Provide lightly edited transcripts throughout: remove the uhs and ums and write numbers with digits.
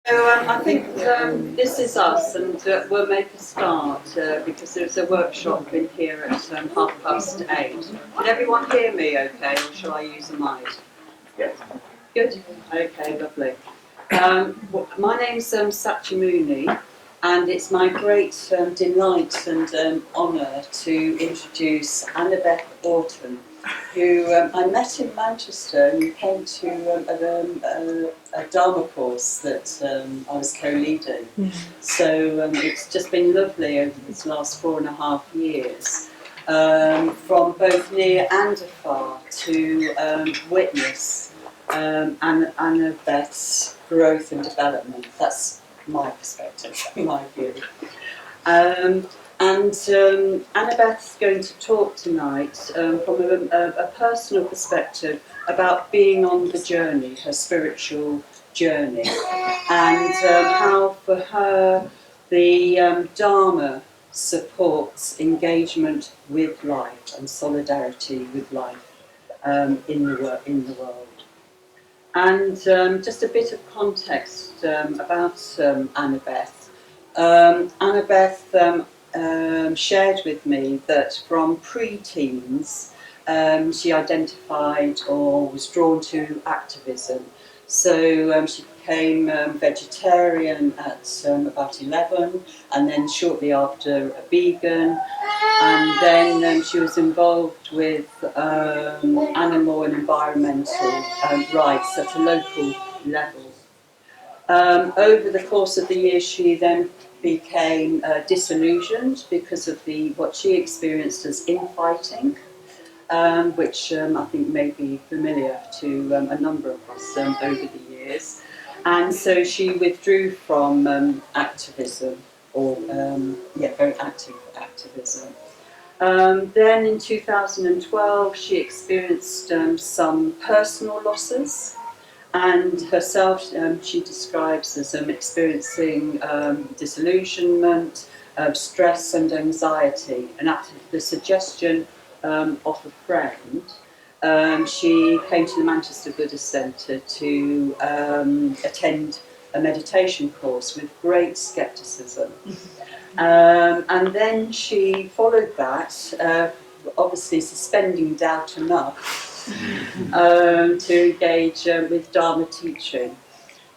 So I think this is us, and we'll make a start because there's a workshop in here at 8:30. Can everyone hear me okay, or shall I use a mic? Yes. Good? Okay, lovely. My name's Satyamuni, and it's my great delight and honour to introduce Annabeth Orton, who I met in Manchester and came to a Dharma course that I was co-leading. So it's just been lovely over these last 4.5 years, from both near and afar, to witness Annabeth's growth and development. That's my perspective, my view. Annabeth's going to talk tonight from a personal perspective about being on the journey, her spiritual journey, and how for her the Dharma supports engagement with life and solidarity with life in the world. And just a bit of context about Annabeth. Annabeth shared with me that from pre-teens she identified or was drawn to activism. So she became vegetarian at about 11, and then shortly after a vegan, and then she was involved with animal and environmental rights at a local level. Over the course of the years, she then became disillusioned because of what she experienced as infighting, which I think may be familiar to a number of us over the years. And so she withdrew from activism, or very active activism. Then in 2012, she experienced some personal losses. And herself, she describes as experiencing disillusionment, stress and anxiety. And at the suggestion of a friend, she came to the Manchester Buddhist Centre to attend a meditation course with great scepticism. And then she followed that, obviously suspending doubt enough to engage with Dharma teaching.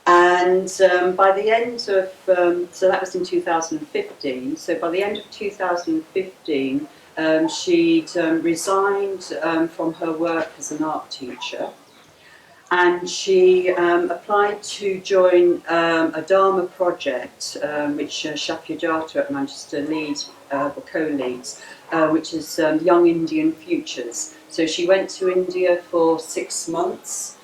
And by the end of, so that was in 2015, so by the end of 2015, she'd resigned from her work as an art teacher, and she applied to join a Dharma project, which Shapyajata at Manchester leads, or co-leads, which is Young Indian Futures. So she went to India for 6 months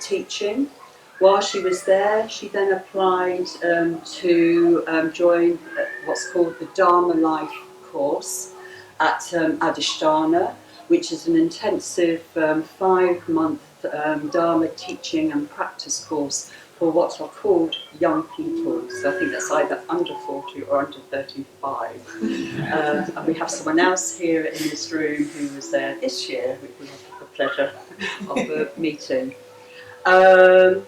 teaching. While she was there, she then applied to join what's called the Dharma Life course at Adhisthana, which is an intensive 5-month Dharma teaching and practice course for what are called young people. So I think that's either under 40 or under 35. And we have someone else here in this room who was there this year, which we have the pleasure of meeting. And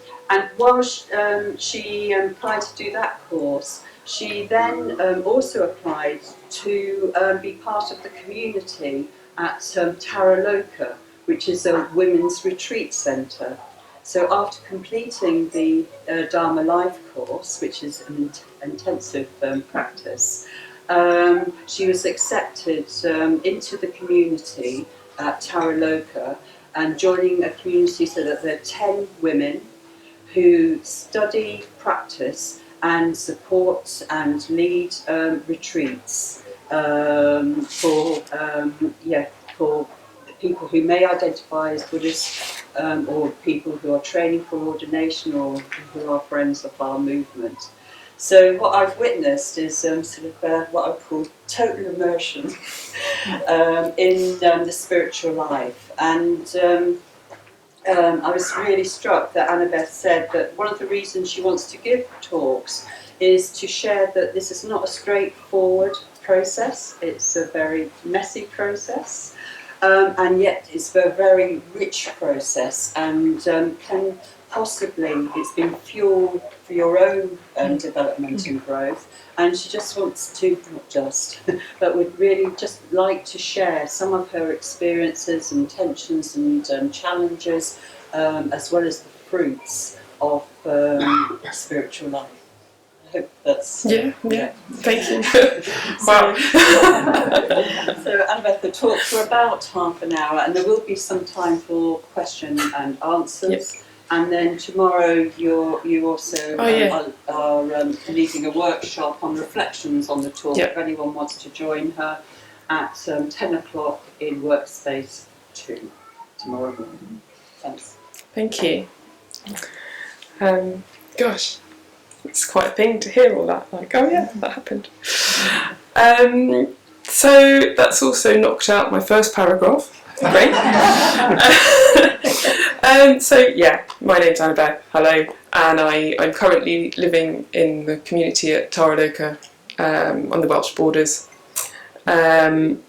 while she applied to do that course, she then also applied to be part of the community at Taraloka, which is a women's retreat centre. So after completing the Dharma Life course, which is an intensive practice, she was accepted into the community at Taraloka and joining a community so that there are 10 women who study, practice and support and lead retreats for people who may identify as Buddhist, or people who are training for ordination, or who are friends of our movement. So what I've witnessed is sort of what I call total immersion in the spiritual life. And I was really struck that Annabeth said that one of the reasons she wants to give talks is to share that this is not a straightforward process. It's a very messy process. And yet it's a very rich process, and can possibly it's been fuel for your own development and growth, and she just wants to, not just, but would really just like to share some of her experiences and tensions and challenges, as well as the fruits of spiritual life. I hope that's... Yeah. Thank you. Wow. So Annabeth will talk for about half an hour, and there will be some time for question and answers. Yep. And then tomorrow you also are leading a workshop on reflections on the talk. Yep. If anyone wants to join her at 10 o'clock in Workspace 2 tomorrow morning. Thanks. Thank you. Gosh, it's quite a thing to hear all that. Like, oh yeah, that happened. So that's also knocked out my first paragraph. Great. So yeah, my name's Annabeth. Hello, and I'm currently living in the community at Taraloka on the Welsh borders. And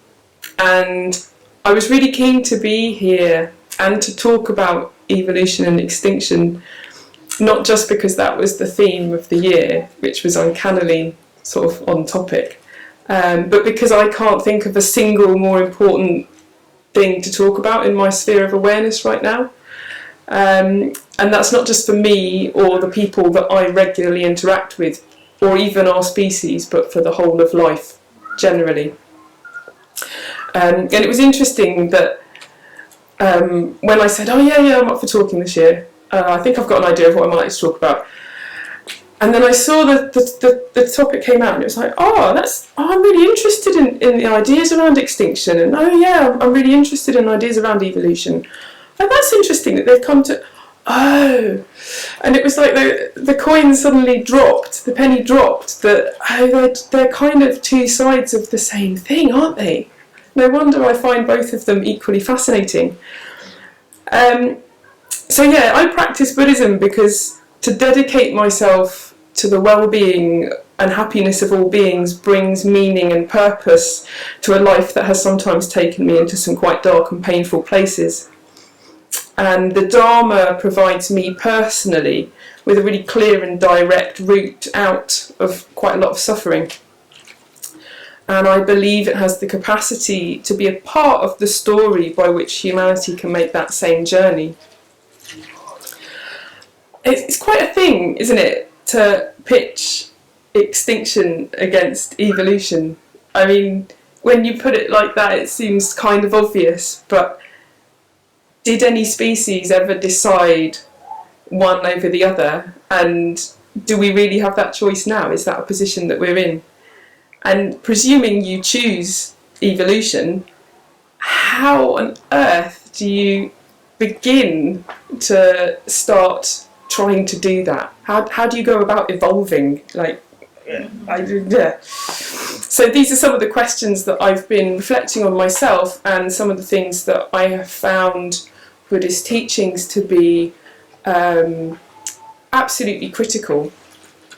I was really keen to be here and to talk about evolution and extinction, not just because that was the theme of the year, which was uncannily sort of on topic, but because I can't think of a single more important thing to talk about in my sphere of awareness right now. And that's not just for me or the people that I regularly interact with, or even our species, but for the whole of life generally. And it was interesting that when I said, oh yeah, I'm up for talking this year, I think I've got an idea of what I might like to talk about. And then I saw the topic came out, and it was like, I'm really interested in the ideas around extinction, and I'm really interested in ideas around evolution. And that's interesting that they've come to, and it was like the coin suddenly dropped, the penny dropped, that they're kind of two sides of the same thing, aren't they? No wonder I find both of them equally fascinating. So yeah, I practice Buddhism because to dedicate myself to the well-being and happiness of all beings brings meaning and purpose to a life that has sometimes taken me into some quite dark and painful places. And the Dharma provides me personally with a really clear and direct route out of quite a lot of suffering. And I believe it has the capacity to be a part of the story by which humanity can make that same journey. It's quite a thing, isn't it, to pitch extinction against evolution. I mean, when you put it like that, it seems kind of obvious, but did any species ever decide one over the other? And do we really have that choice now? Is that a position that we're in? And presuming you choose evolution, how on earth do you begin to start trying to do that? How do you go about evolving? So these are some of the questions that I've been reflecting on myself, and some of the things that I have found Buddhist teachings to be absolutely critical,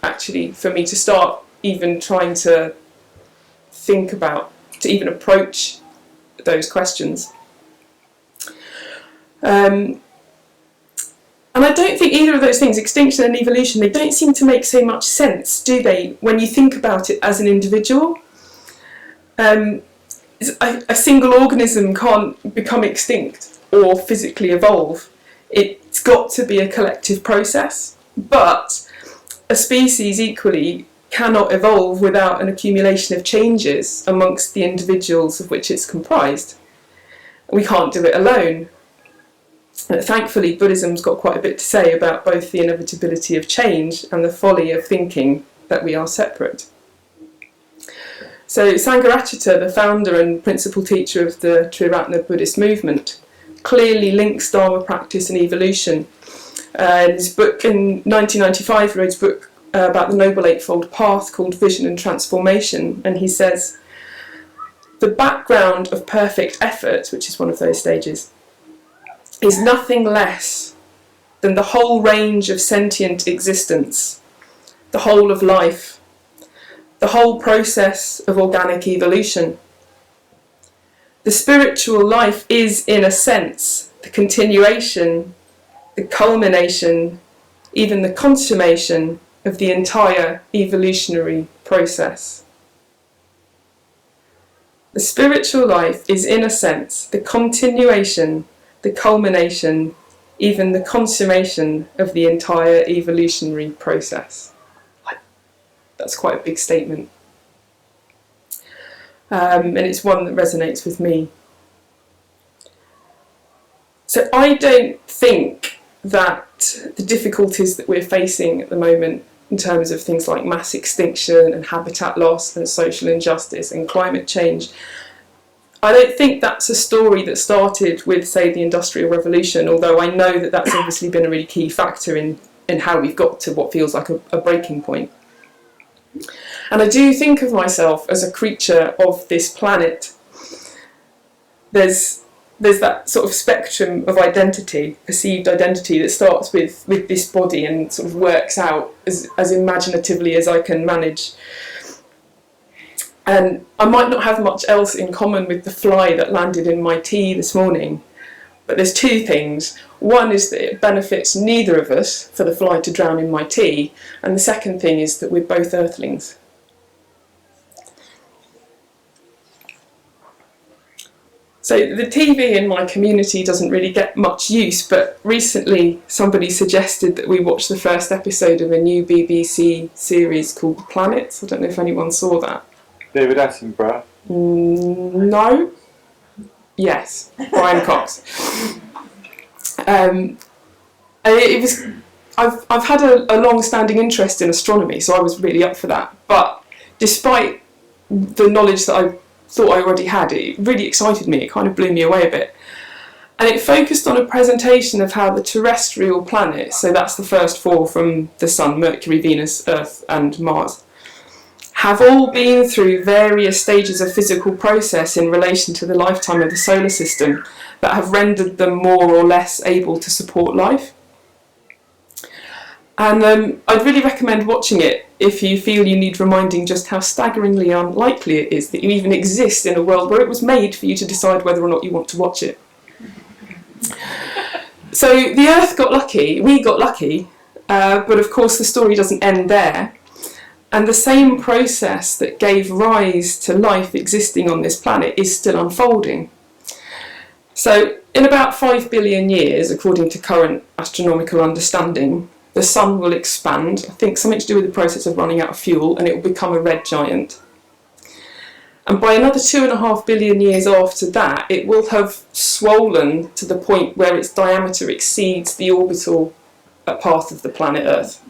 actually, for me to start even trying to think about, to even approach those questions. And I don't think either of those things, extinction and evolution, they don't seem to make so much sense, do they, when you think about it as an individual? A single organism can't become extinct or physically evolve. It's got to be a collective process. But a species equally cannot evolve without an accumulation of changes amongst the individuals of which it's comprised. We can't do it alone. Thankfully, Buddhism's got quite a bit to say about both the inevitability of change and the folly of thinking that we are separate. So Sangharakshita, the founder and principal teacher of the Triratna Buddhist movement, clearly links Dharma practice and evolution. In his book in 1995, he wrote a book about the Noble Eightfold Path called Vision and Transformation, and he says, the background of perfect effort, which is one of those stages, is nothing less than the whole range of sentient existence, the whole of life, the whole process of organic evolution. The spiritual life is, in a sense, the continuation the culmination, even the consummation of the entire evolutionary process. The spiritual life is, in a sense, the continuation, the culmination, even the consummation of the entire evolutionary process. That's quite a big statement. And it's one that resonates with me. So I don't think that the difficulties that we're facing at the moment in terms of things like mass extinction and habitat loss and social injustice and climate change, I don't think that's a story that started with, say, the Industrial Revolution, although I know that that's obviously been a really key factor in how we've got to what feels like a breaking point. And I do think of myself as a creature of this planet. There's that sort of spectrum of identity, perceived identity, that starts with this body and sort of works out as imaginatively as I can manage. And I might not have much else in common with the fly that landed in my tea this morning, but there's two things. One is that it benefits neither of us for the fly to drown in my tea, and the second thing is that we're both earthlings. So the TV in my community doesn't really get much use, but recently somebody suggested that we watch the first episode of a new BBC series called The Planets. I don't know if anyone saw that. David Attenborough? No. Yes, Brian Cox. I've had a long-standing interest in astronomy, so I was really up for that. But despite the knowledge that I thought I already had, it really excited me. It kind of blew me away a bit. And it focused on a presentation of how the terrestrial planets, so that's the first four from the Sun, Mercury, Venus, Earth and Mars, have all been through various stages of physical process in relation to the lifetime of the solar system that have rendered them more or less able to support life. And I'd really recommend watching it if you feel you need reminding just how staggeringly unlikely it is that you even exist in a world where it was made for you to decide whether or not you want to watch it. So the Earth got lucky, we got lucky, but of course the story doesn't end there. And the same process that gave rise to life existing on this planet is still unfolding. So in about 5 billion years, according to current astronomical understanding, the Sun will expand, I think something to do with the process of running out of fuel, and it will become a red giant. And by another 2.5 billion years after that, it will have swollen to the point where its diameter exceeds the orbital path of the planet Earth.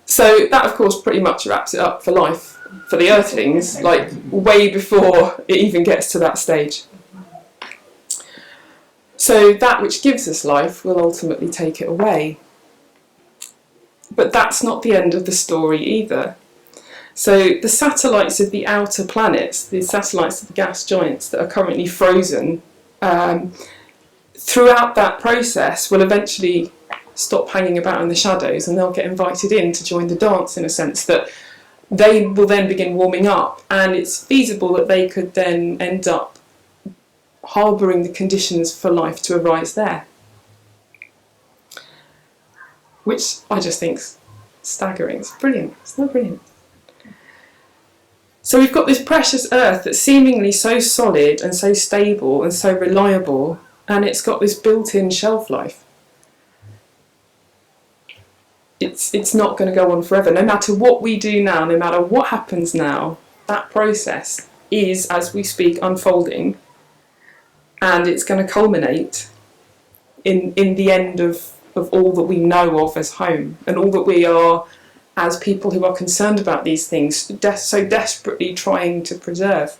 So that, of course, pretty much wraps it up for life, for the Earthlings, like way before it even gets to that stage. So that which gives us life will ultimately take it away. But that's not the end of the story either. So the satellites of the outer planets, the satellites of the gas giants that are currently frozen, throughout that process will eventually stop hanging about in the shadows, and they'll get invited in to join the dance, in a sense that they will then begin warming up, and it's feasible that they could then end up harbouring the conditions for life to arise there. Which I just think's staggering. It's brilliant. It's not brilliant. So we've got this precious Earth that's seemingly so solid and so stable and so reliable, and it's got this built-in shelf life. It's not going to go on forever. No matter what we do now, no matter what happens now, that process is, as we speak, unfolding, and it's going to culminate in the end of all that we know of as home, and all that we are as people who are concerned about these things, so desperately trying to preserve.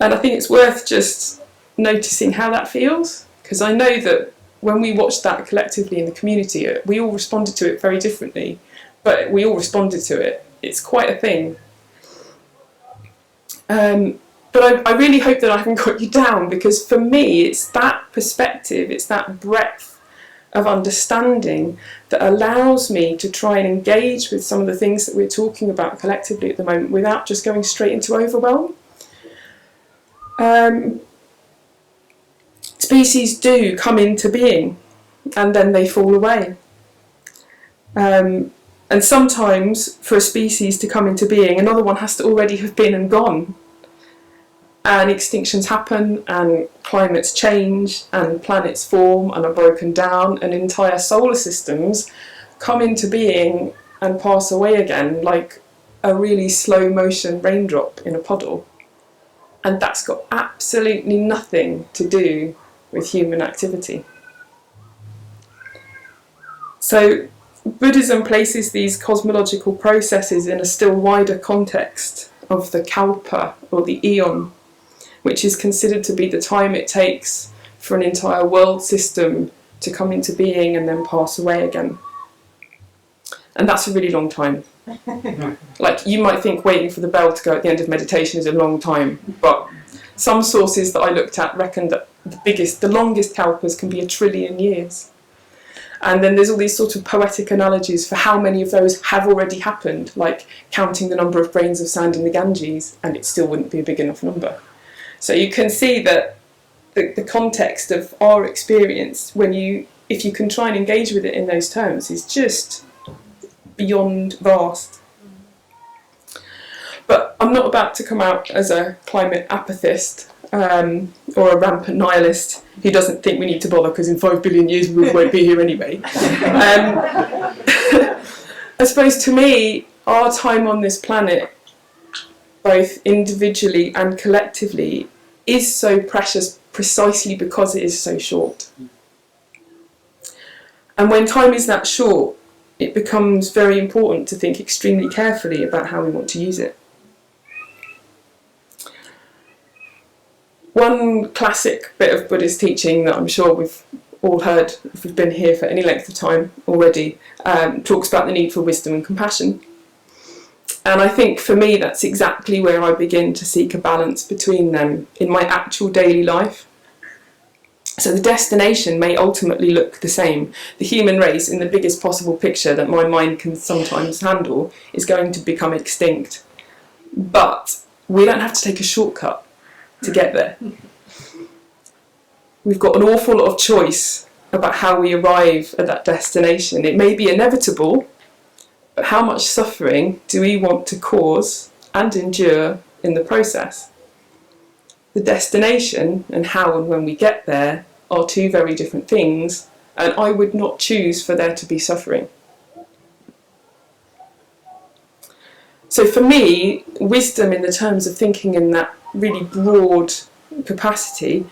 And I think it's worth just noticing how that feels, because I know that when we watched that collectively in the community, we all responded to it very differently, but we all responded to it. It's quite a thing. But I really hope that I haven't got you down, because for me it's that perspective, it's that breadth of understanding that allows me to try and engage with some of the things that we're talking about collectively at the moment without just going straight into overwhelm. It's species do come into being and then they fall away. And sometimes for a species to come into being, another one has to already have been and gone. And extinctions happen, and climates change, and planets form and are broken down, and entire solar systems come into being and pass away again, like a really slow motion raindrop in a puddle. And that's got absolutely nothing to do with human activity. So Buddhism places these cosmological processes in a still wider context of the kalpa, or the eon, which is considered to be the time it takes for an entire world system to come into being and then pass away again. And that's a really long time. Like, you might think waiting for the bell to go at the end of meditation is a long time, but some sources that I looked at reckon that the longest kalpas can be 1 trillion years. And then there's all these sort of poetic analogies for how many of those have already happened, like counting the number of grains of sand in the Ganges, and it still wouldn't be a big enough number. So you can see that the context of our experience, if you can try and engage with it in those terms, is just beyond vast. But I'm not about to come out as a climate apathist or a rampant nihilist who doesn't think we need to bother because in 5 billion years we won't be here anyway. I suppose to me, our time on this planet, both individually and collectively, is so precious precisely because it is so short. And when time is that short, it becomes very important to think extremely carefully about how we want to use it. One classic bit of Buddhist teaching that I'm sure we've all heard, if we've been here for any length of time already, talks about the need for wisdom and compassion. And I think for me that's exactly where I begin to seek a balance between them in my actual daily life. So the destination may ultimately look the same. The human race, in the biggest possible picture that my mind can sometimes handle, is going to become extinct. But we don't have to take a shortcut to get there. We've got an awful lot of choice about how we arrive at that destination. It may be inevitable, but how much suffering do we want to cause and endure in the process? The destination and how and when we get there are two very different things, and I would not choose for there to be suffering. So for me, wisdom in the terms of thinking in that really broad capacity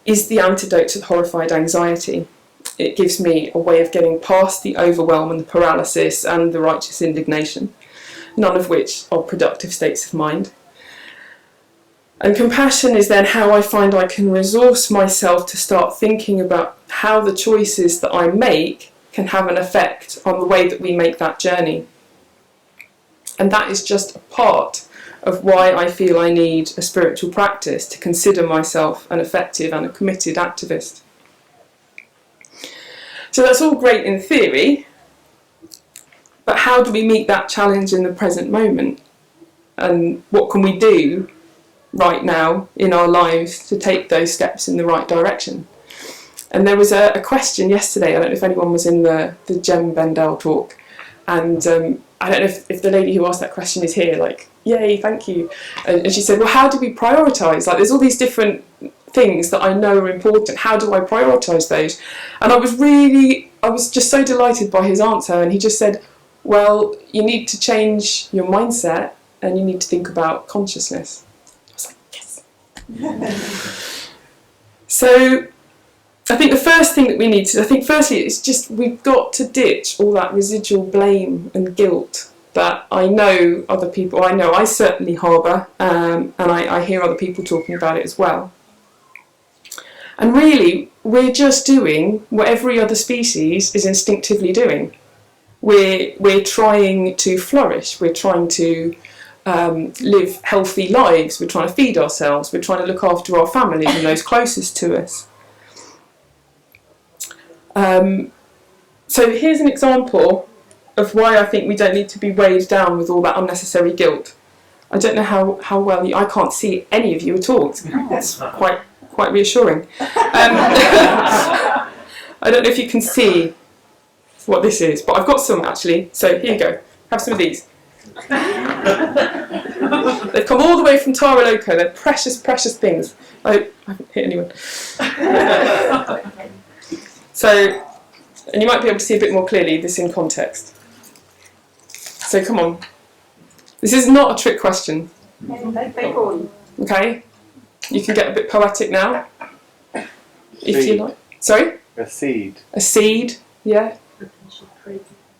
is the antidote to horrified anxiety. It gives me a way of getting past the overwhelm and the paralysis and the righteous indignation, none of which are productive states of mind. And compassion is then how I find I can resource myself to start thinking about how the choices that I make can have an effect on the way that we make that journey. And that is just a part of why I feel I need a spiritual practice to consider myself an effective and a committed activist. So that's all great in theory, but how do we meet that challenge in the present moment? And what can we do right now in our lives to take those steps in the right direction? And there was a question yesterday, I don't know if anyone was in the Jem Bendel talk, and I don't know if the lady who asked that question is here, like, yay, thank you. And she said, well, how do we prioritise? Like, there's all these different things that I know are important. How do I prioritise those? And I was just so delighted by his answer. And he just said, well, you need to change your mindset and you need to think about consciousness. I was like, yes. So I think the first thing that we need to, firstly, it's just we've got to ditch all that residual blame and guilt that I know other people, I certainly harbour, and I hear other people talking about it as well. And really, we're just doing what every other species is instinctively doing. We're trying to flourish, we're trying to live healthy lives, we're trying to feed ourselves, we're trying to look after our families and those closest to us. So here's an example of why I think we don't need to be weighed down with all that unnecessary guilt. I don't know how well I can't see any of you at all. It's quite quite reassuring. I don't know if you can see what this is, but I've got some actually. So here you go. Have some of these. They've come all the way from Tara Loco. They're precious, precious things. I haven't hit anyone. So, and you might be able to see a bit more clearly this in context. So come on. This is not a trick question. Okay? You can get a bit poetic now. If you like. Sorry? A seed. A seed, yeah.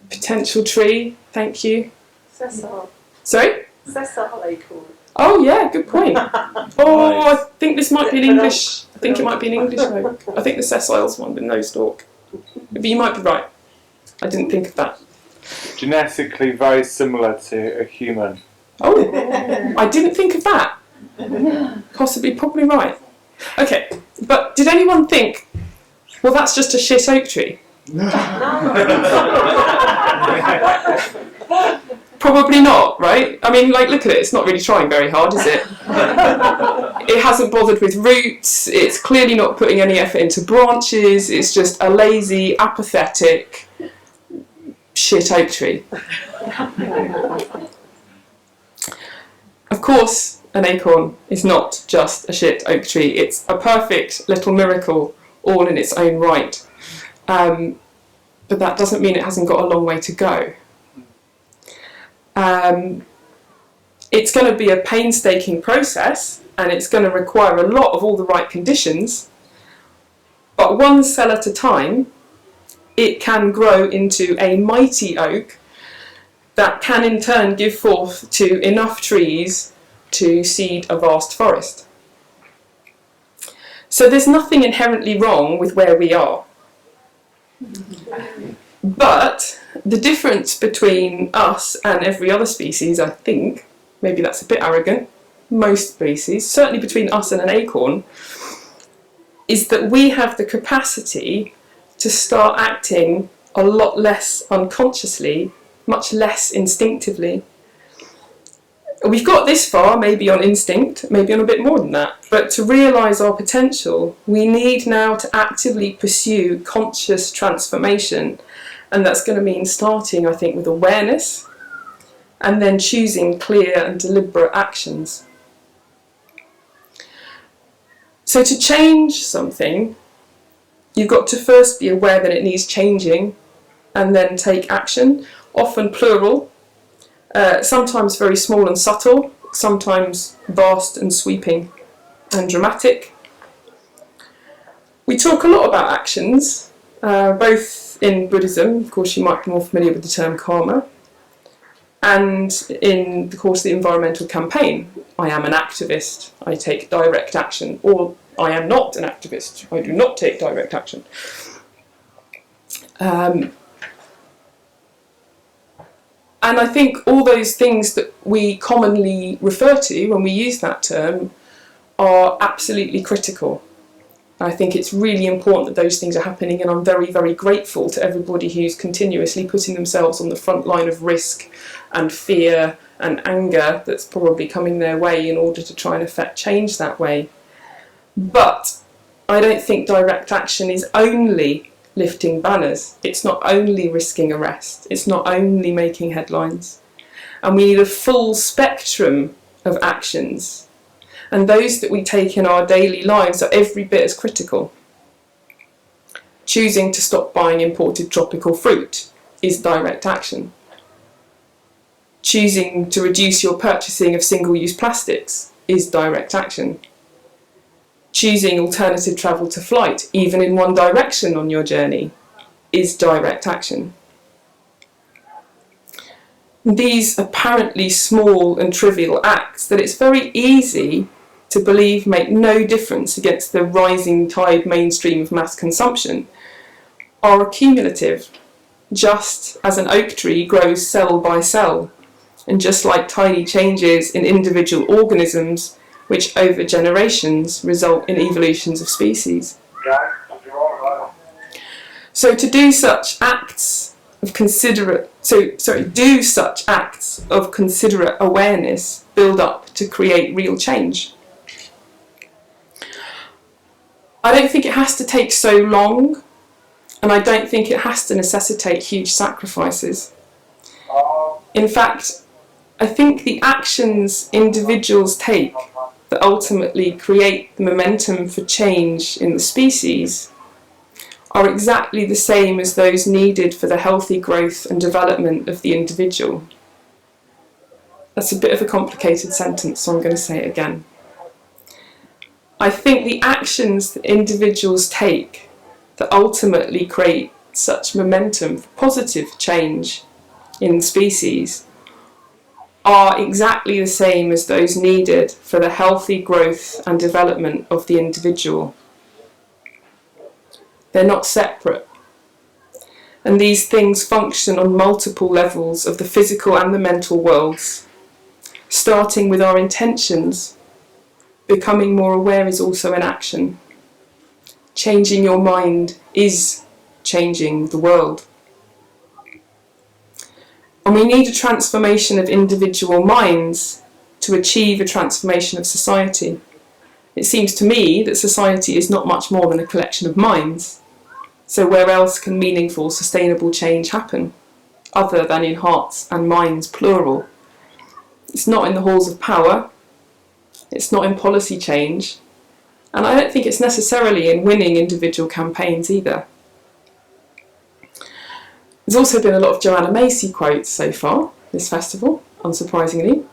Potential tree, thank you. Sessile. Sorry? Sessile acorn. Oh yeah, good point. Oh, I think this might be an English. I think it might be an English oak. I think the sessile's one with no stalk. But you might be right. I didn't think of that. Genetically very similar to a human. Oh, I didn't think of that. Possibly, probably right. Okay, but did anyone think, well, that's just a shit oak tree? Probably not, right? I mean, like, look at it. It's not really trying very hard, is it? It hasn't bothered with roots. It's clearly not putting any effort into branches. It's just a lazy, apathetic shit oak tree. Of course, an acorn is not just a shit oak tree. It's a perfect little miracle all in its own right. But that doesn't mean it hasn't got a long way to go. It's going to be a painstaking process, and it's going to require a lot of all the right conditions, but one cell at a time, it can grow into a mighty oak that can in turn give forth to enough trees to seed a vast forest. So there's nothing inherently wrong with where we are. But the difference between us and every other species, I think, maybe that's a bit arrogant, most species, certainly between us and an acorn, is that we have the capacity to start acting a lot less unconsciously, much less instinctively. We've got this far, maybe on instinct, maybe on a bit more than that, but to realise our potential, we need now to actively pursue conscious transformation. And that's going to mean starting, I think, with awareness and then choosing clear and deliberate actions. So to change something, you've got to first be aware that it needs changing and then take action, often plural, sometimes very small and subtle, sometimes vast and sweeping and dramatic. We talk a lot about actions, both in Buddhism, of course you might be more familiar with the term karma, and in the course of the environmental campaign, I am an activist, I take direct action, or I am not an activist, I do not take direct action. And I think all those things that we commonly refer to when we use that term are absolutely critical. I think it's really important that those things are happening, and I'm very, very grateful to everybody who's continuously putting themselves on the front line of risk and fear and anger that's probably coming their way in order to try and effect change that way. But I don't think direct action is only lifting banners. It's not only risking arrest. It's not only making headlines. And we need a full spectrum of actions. And those that we take in our daily lives are every bit as critical. Choosing to stop buying imported tropical fruit is direct action. Choosing to reduce your purchasing of single-use plastics is direct action. Choosing alternative travel to flight, even in one direction on your journey, is direct action. These apparently small and trivial acts that it's very easy to believe make no difference against the rising tide mainstream of mass consumption are cumulative, just as an oak tree grows cell by cell, and just like tiny changes in individual organisms which over generations result in evolutions of species. So to do such acts of considerate awareness build up to create real change. I don't think it has to take so long, and I don't think it has to necessitate huge sacrifices. In fact, I think the actions individuals take that ultimately create the momentum for change in the species are exactly the same as those needed for the healthy growth and development of the individual. That's a bit of a complicated sentence, so I'm going to say it again. I think the actions that individuals take that ultimately create such momentum for positive change in species are exactly the same as those needed for the healthy growth and development of the individual. They're not separate. And these things function on multiple levels of the physical and the mental worlds. Starting with our intentions, becoming more aware is also an action. Changing your mind is changing the world. And we need a transformation of individual minds to achieve a transformation of society. It seems to me that society is not much more than a collection of minds. So where else can meaningful, sustainable change happen, other than in hearts and minds plural? It's not in the halls of power, it's not in policy change, and I don't think it's necessarily in winning individual campaigns either. There's also been a lot of Joanna Macy quotes so far this festival, unsurprisingly.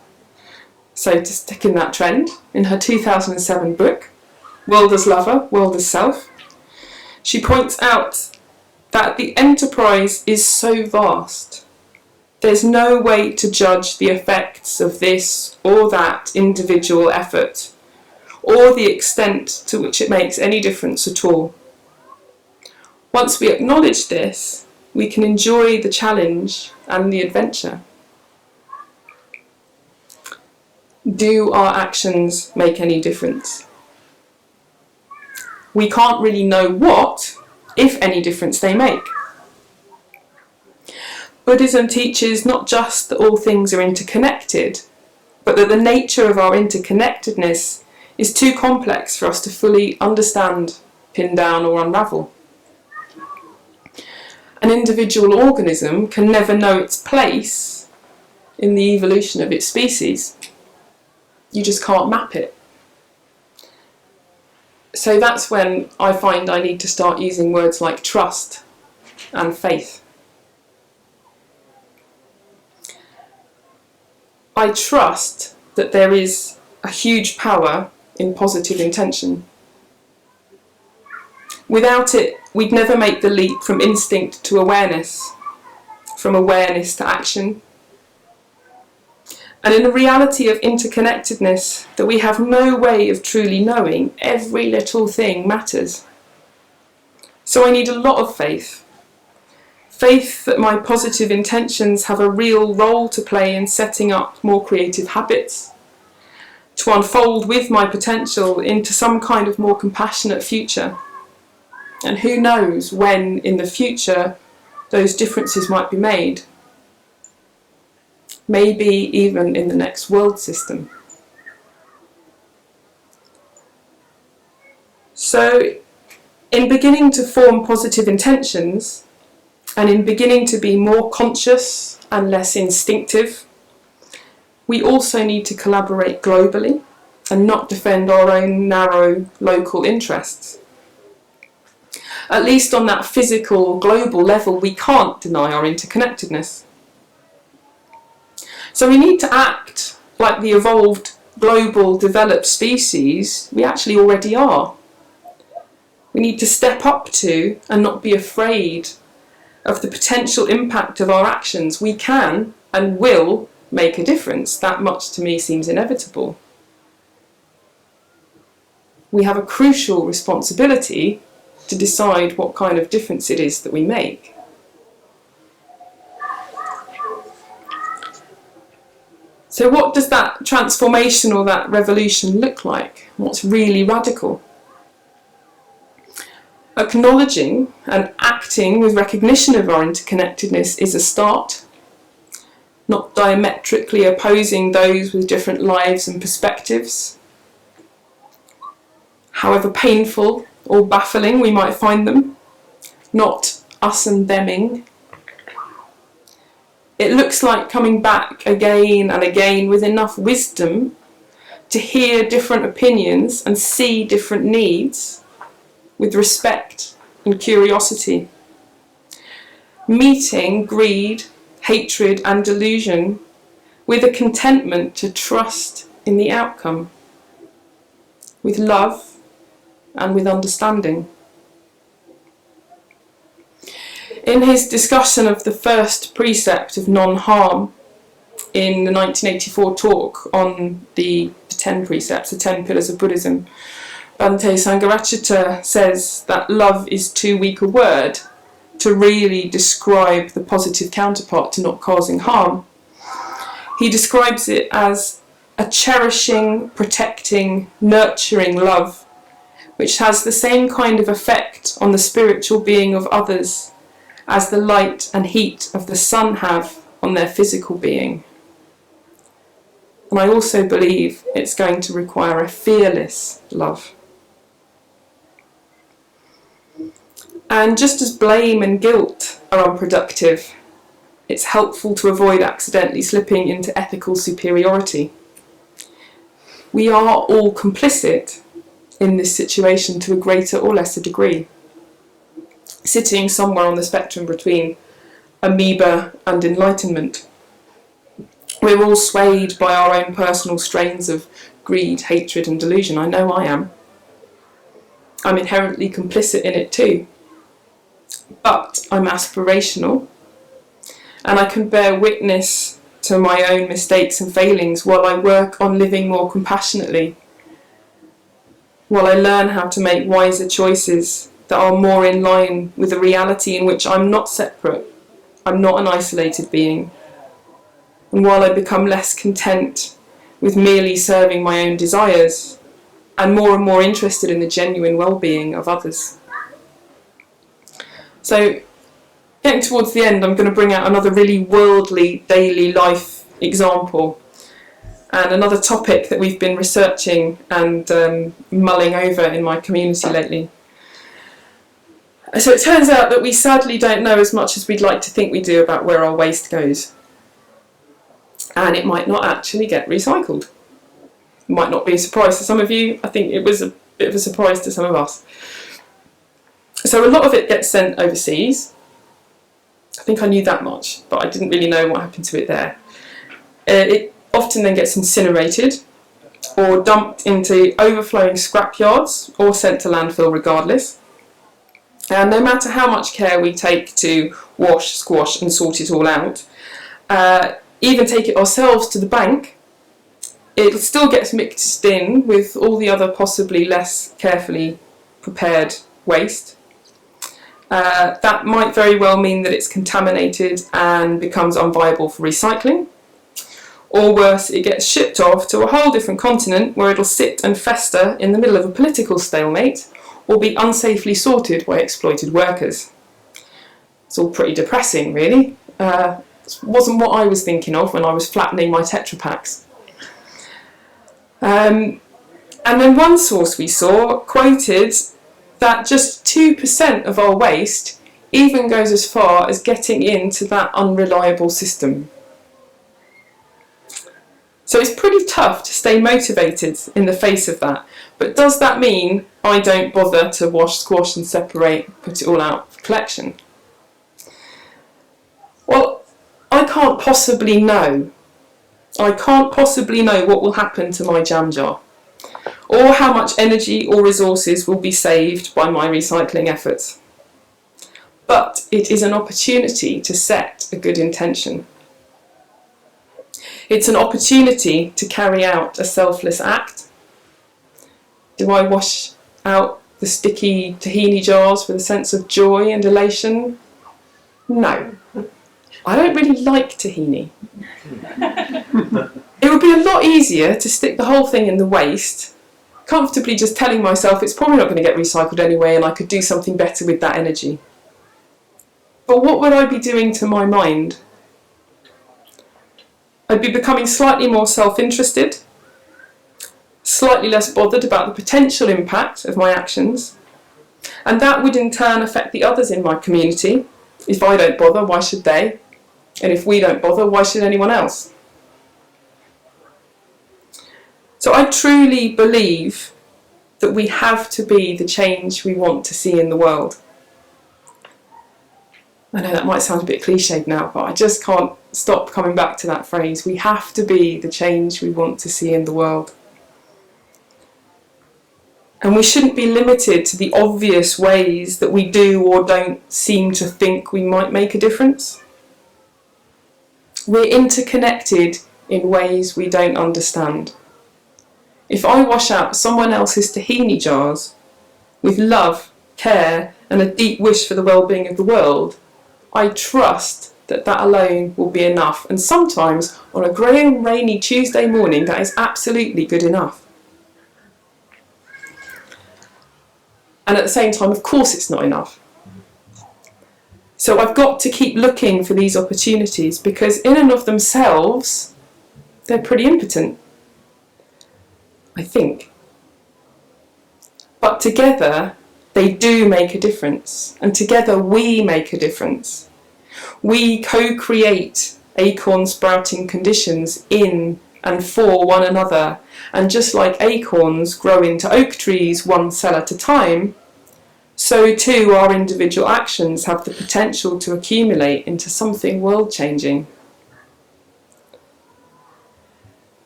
So to stick in that trend, in her 2007 book, World as Lover, World as Self, she points out that the enterprise is so vast. There's no way to judge the effects of this or that individual effort, or the extent to which it makes any difference at all. Once we acknowledge this, we can enjoy the challenge and the adventure. Do our actions make any difference? We can't really know what, if any difference they make. Buddhism teaches not just that all things are interconnected, but that the nature of our interconnectedness is too complex for us to fully understand, pin down, or unravel. An individual organism can never know its place in the evolution of its species. You just can't map it. So that's when I find I need to start using words like trust and faith. I trust that there is a huge power in positive intention. Without it, we'd never make the leap from instinct to awareness, from awareness to action. And in the reality of interconnectedness, that we have no way of truly knowing, every little thing matters. So I need a lot of faith. Faith that my positive intentions have a real role to play in setting up more creative habits, to unfold with my potential into some kind of more compassionate future. And who knows when in the future those differences might be made. Maybe even in the next world system. So, in beginning to form positive intentions, and in beginning to be more conscious and less instinctive, we also need to collaborate globally and not defend our own narrow local interests. At least on that physical, global level, we can't deny our interconnectedness. So we need to act like the evolved, global, developed species we actually already are. We need to step up to and not be afraid of the potential impact of our actions. We can and will make a difference. That much to me seems inevitable. We have a crucial responsibility to decide what kind of difference it is that we make. So what does that transformation or that revolution look like? What's really radical? Acknowledging and acting with recognition of our interconnectedness is a start, not diametrically opposing those with different lives and perspectives. However painful or baffling we might find them, not us and theming. It looks like coming back again and again with enough wisdom to hear different opinions and see different needs with respect and curiosity. Meeting greed, hatred and delusion with a contentment to trust in the outcome, with love and with understanding. In his discussion of the first precept of non-harm in the 1984 talk on the 10 precepts, the 10 pillars of Buddhism, Bhante Sangharachita says that love is too weak a word to really describe the positive counterpart to not causing harm. He describes it as a cherishing, protecting, nurturing love, which has the same kind of effect on the spiritual being of others as the light and heat of the sun have on their physical being. And I also believe it's going to require a fearless love. And just as blame and guilt are unproductive, it's helpful to avoid accidentally slipping into ethical superiority. We are all complicit in this situation to a greater or lesser degree, sitting somewhere on the spectrum between amoeba and enlightenment. We're all swayed by our own personal strains of greed, hatred and delusion. I know I am. I'm inherently complicit in it too. But I'm aspirational, and I can bear witness to my own mistakes and failings while I work on living more compassionately, while I learn how to make wiser choices that are more in line with the reality in which I'm not separate, I'm not an isolated being, and while I become less content with merely serving my own desires and more interested in the genuine well-being of others. So, getting towards the end, I'm going to bring out another really worldly daily life example and another topic that we've been researching and mulling over in my community lately. So it turns out that we sadly don't know as much as we'd like to think we do about where our waste goes. And it might not actually get recycled. It might not be a surprise to some of you. I think it was a bit of a surprise to some of us. So a lot of it gets sent overseas. I think I knew that much, but I didn't really know what happened to it there. It often then gets incinerated or dumped into overflowing scrapyards or sent to landfill regardless. And no matter how much care we take to wash, squash and sort it all out, even take it ourselves to the bank, it still gets mixed in with all the other possibly less carefully prepared waste. That might very well mean that it's contaminated and becomes unviable for recycling. Or worse, it gets shipped off to a whole different continent where it'll sit and fester in the middle of a political stalemate or be unsafely sorted by exploited workers. It's all pretty depressing, really. It wasn't what I was thinking of when I was flattening my Tetra Paks. And then one source we saw quoted that just 2% of our waste even goes as far as getting into that unreliable system. So it's pretty tough to stay motivated in the face of that. But does that mean I don't bother to wash, squash and separate, put it all out for collection? Well, I can't possibly know. I can't possibly know what will happen to my jam jar, or how much energy or resources will be saved by my recycling efforts. But it is an opportunity to set a good intention. It's an opportunity to carry out a selfless act. Do I wash out the sticky tahini jars with a sense of joy and elation? No. I don't really like tahini. It would be a lot easier to stick the whole thing in the waste, comfortably just telling myself it's probably not going to get recycled anyway and I could do something better with that energy. But what would I be doing to my mind? I'd be becoming slightly more self-interested, slightly less bothered about the potential impact of my actions, And that would in turn affect the others in my community. If I don't bother, why should they? And if we don't bother, why should anyone else? So I truly believe that we have to be the change we want to see in the world. I know that might sound a bit cliched now, but I just can't stop coming back to that phrase. We have to be the change we want to see in the world. And we shouldn't be limited to the obvious ways that we do or don't seem to think we might make a difference. We're interconnected in ways we don't understand. If I wash out someone else's tahini jars with love, care, and a deep wish for the well-being of the world, I trust that that alone will be enough. And sometimes on a grey and rainy Tuesday morning, that is absolutely good enough. And at the same time, of course, it's not enough. So I've got to keep looking for these opportunities, because in and of themselves, they're pretty impotent, I think. But together, they do make a difference. And together, we make a difference. We co-create acorn sprouting conditions in and for one another. And just like acorns grow into oak trees one cell at a time, so too our individual actions have the potential to accumulate into something world-changing.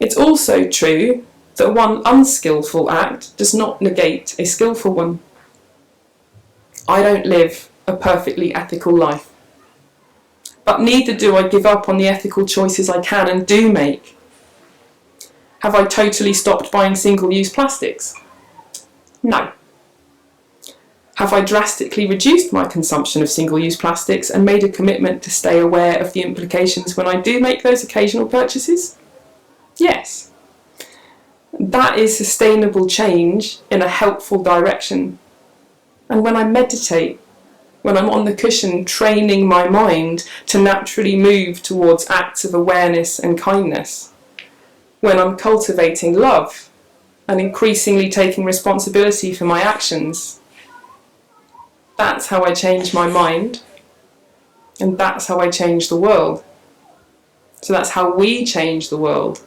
It's also true that one unskillful act does not negate a skillful one. I don't live a perfectly ethical life, but neither do I give up on the ethical choices I can and do make. Have I totally stopped buying single-use plastics? No. Have I drastically reduced my consumption of single-use plastics and made a commitment to stay aware of the implications when I do make those occasional purchases? Yes. That is sustainable change in a helpful direction. And when I meditate, when I'm on the cushion training my mind to naturally move towards acts of awareness and kindness, when I'm cultivating love and increasingly taking responsibility for my actions, that's how I change my mind, and that's how I change the world. So that's how we change the world,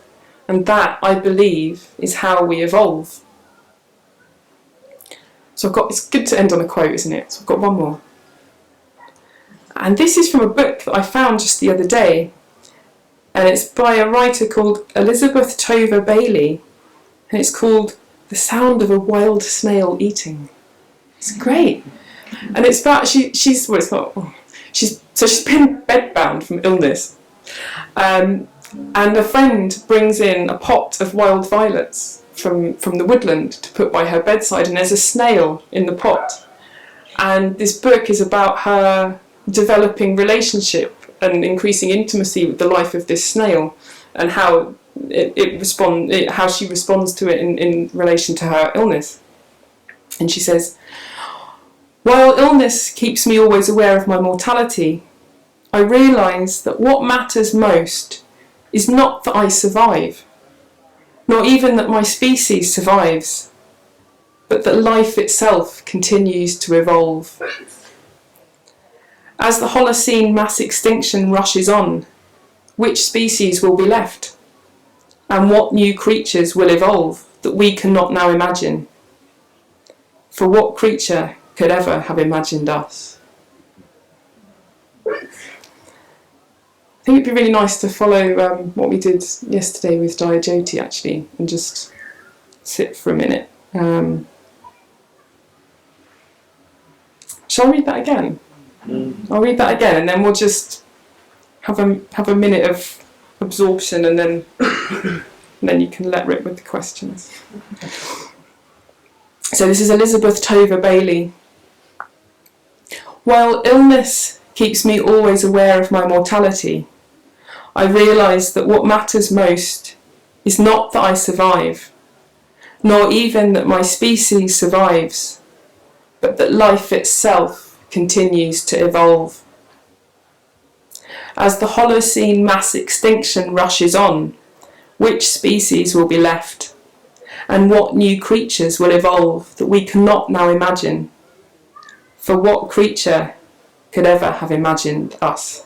and that, I believe, is how we evolve. So it's good to end on a quote, isn't it? So I've got one more. And this is from a book that I found just the other day, and it's by a writer called Elizabeth Tover Bailey, and it's called The Sound of a Wild Snail Eating. It's great. And it's about, she's been bedbound from illness, and a friend brings in a pot of wild violets from the woodland to put by her bedside, and there's a snail in the pot. And this book is about her developing relationship and increasing intimacy with the life of this snail, and how how she responds to it in relation to her illness. And she says, "While illness keeps me always aware of my mortality, I realise that what matters most is not that I survive, nor even that my species survives, but that life itself continues to evolve. As the Holocene mass extinction rushes on, which species will be left? And what new creatures will evolve that we cannot now imagine? For what creature could ever have imagined us?" I think it'd be really nice to follow what we did yesterday with Jyoti, actually, and just sit for a minute. Shall I read that again? I'll read that again, and then we'll just have a minute of absorption, and then you can let rip with the questions. So this is Elizabeth Tover Bailey. "While illness keeps me always aware of my mortality, I realise that what matters most is not that I survive, nor even that my species survives, but that life itself continues to evolve. As the Holocene mass extinction rushes on, which species will be left? And what new creatures will evolve that we cannot now imagine? For what creature could ever have imagined us?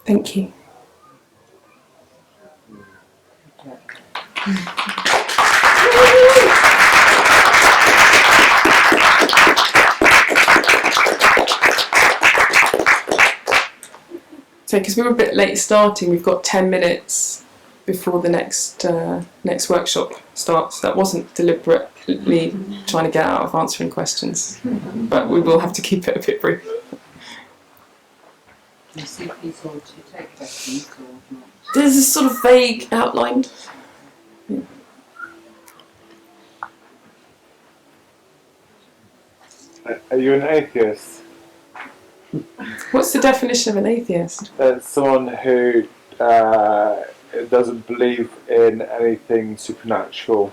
Thank you. So, because we were a bit late starting, we've got 10 minutes before the next workshop starts. That wasn't deliberately trying to get out of answering questions, but we will have to keep it a bit brief. Is it feasible to take questions or not? There's a sort of vague outline. Are you an atheist? What's the definition of an atheist? That's someone who doesn't believe in anything supernatural.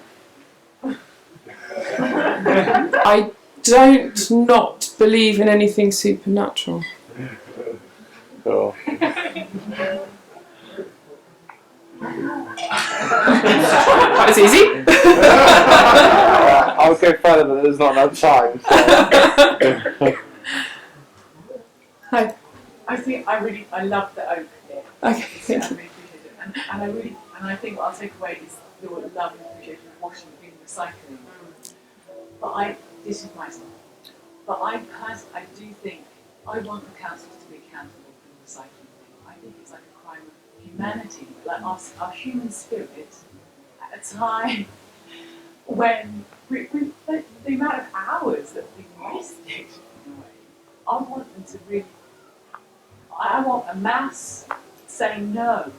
I don't not believe in anything supernatural. Cool. That was easy. I'll go further, but there's not enough time. So. Hi. I think I love the oak here. Okay. I really appreciate it. And I think what I'll take away is your love and appreciation of washing and recycling. But this is my stuff. But I do think I want the councils to be accountable for the recycling thing. I think it's like a crime of humanity, like our human spirit at a time when the amount of hours that have been wasted in a way. I want them to really. I want a mass saying no.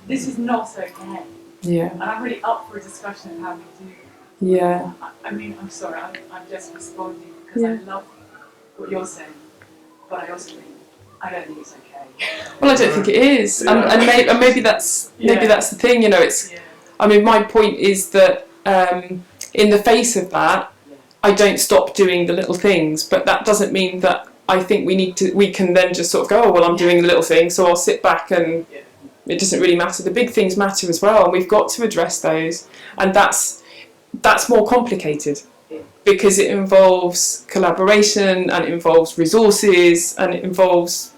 This is not okay. Yeah. And I'm really up for a discussion of how we do. Yeah. I mean, I'm sorry, I'm just responding because I love what you're saying, but I also think I don't think it's okay. Well, I don't think it is, and maybe that's the thing. You know, it's. Yeah. I mean, my point is that in the face of that, I don't stop doing the little things, but that doesn't mean that I think we can then just sort of go, oh, well, I'm doing the little thing, so I'll sit back and it doesn't really matter. The big things matter as well, and we've got to address those, and that's more complicated because it involves collaboration and it involves resources and it involves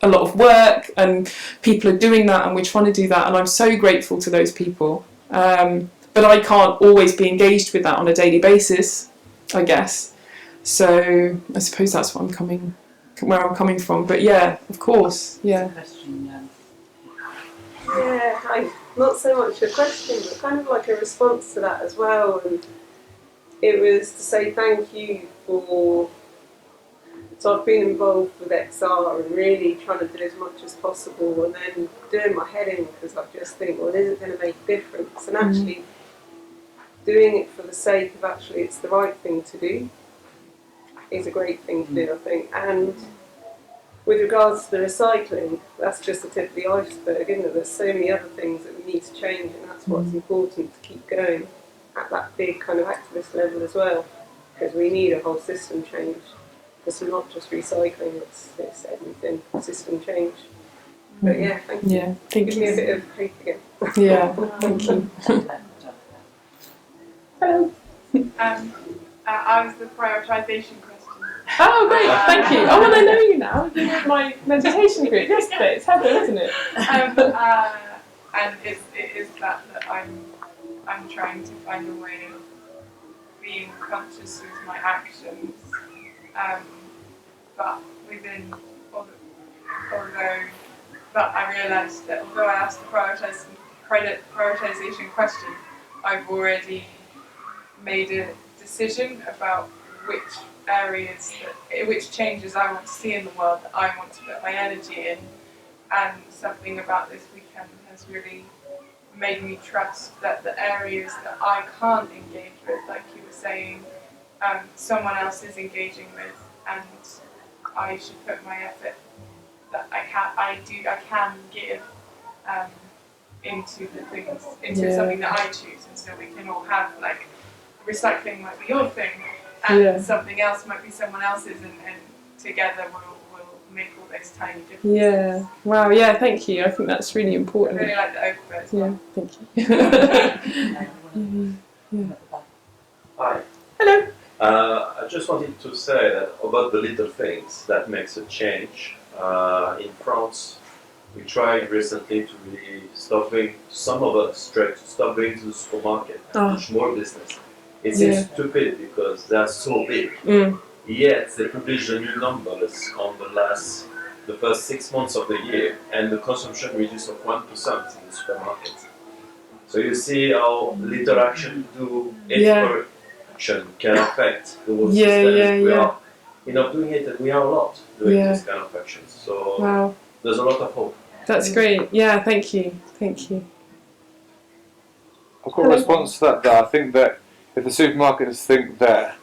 a lot of work, and people are doing that, and we're trying to do that, and I'm so grateful to those people. But I can't always be engaged with that on a daily basis, I guess. So I suppose that's where I'm coming from. But yeah, of course, yeah. Question, Yeah, not so much a question, but kind of like a response to that as well. And it was to say thank you for. So I've been involved with XR and really trying to do as much as possible, and then doing my head in because I just think, well, is it going to make a difference? And actually doing it for the sake of actually it's the right thing to do is a great thing to do, I think. And with regards to the recycling, that's just the tip of the iceberg, isn't it? There's so many other things that we need to change, and that's what's important to keep going at that big kind of activist level as well, because we need a whole system change. It's not just recycling, it's everything, system change. But yeah, thank you. Yeah, thank Give me a you. bit of hope again. Yeah, thank you. Hello. I was the prioritisation question. Oh, great, thank you. Oh, well, I know you now. You were in my meditation group yesterday. It's Heather, isn't it? And it is that I'm trying to find a way of being conscious with my actions, but within, although but I realised that although I asked the prioritisation question, I've already made a decision about which areas, which changes I want to see in the world that I want to put my energy in. And something about this weekend has really made me trust that the areas that I can't engage with, like you were saying, someone else is engaging with, and I should put my effort that I can give into the things, into something that I choose, and so we can all have, like, recycling might be your thing, and something else might be someone else's, and together we'll make all those tiny differences. Yeah. Wow. Yeah. Thank you. I think that's really I important. really like the open as Yeah. well. Thank you. Hi. Hello. I just wanted to say that about the little things that makes a change. In France, we tried recently to really stop going, some of us tried to stop going to the supermarket and push more business. It seems stupid because they are so big. Yet they published the new numbers on the first 6 months of the year, and the consumption reduced of 1% in the supermarket. So you see how little action do each action can affect the whole system. We are doing it, and we are a lot doing this kind of actions. So there's a lot of hope. That's great. Yeah. Thank you. Thank you. I've got a response to that. I think that if the supermarkets think that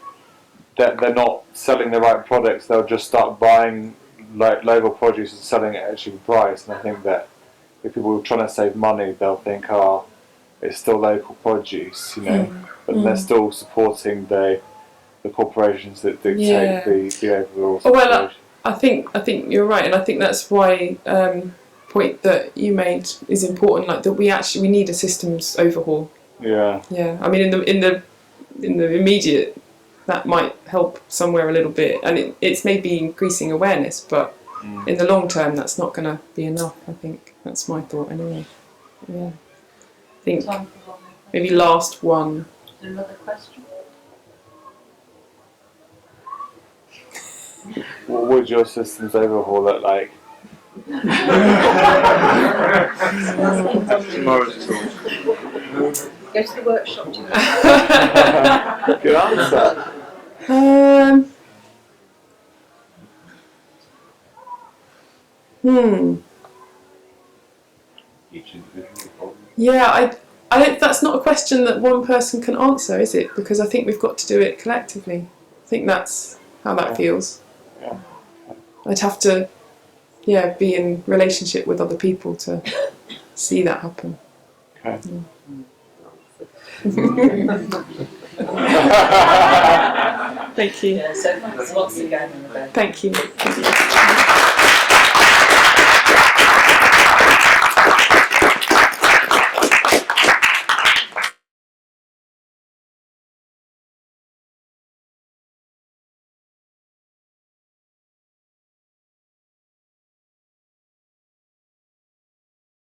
they're not selling the right products, they'll just start buying like local produce and selling it at a cheaper price. And I think that if people are trying to save money, they'll think, it's still local produce, but they're still supporting the corporations that dictate the overall situation. Well, I think you're right, and I think that's why point that you made is important. Like that, we need a systems overhaul. Yeah. Yeah. I mean, in the immediate, that might help somewhere a little bit, and it's maybe increasing awareness, but in the long term, that's not going to be enough. I think that's my thought anyway. Yeah. I think maybe last one. Another question? What would your systems overhaul look like? Tomorrow's talk. Go to the workshop. Good answer. Each individual problem. Yeah, I don't. That's not a question that one person can answer, is it? Because I think we've got to do it collectively. I think that's how that feels. Yeah. I'd have to, be in relationship with other people to see that happen. Okay. Thank you. Yeah, so thanks once again, Annabeth. Thank you.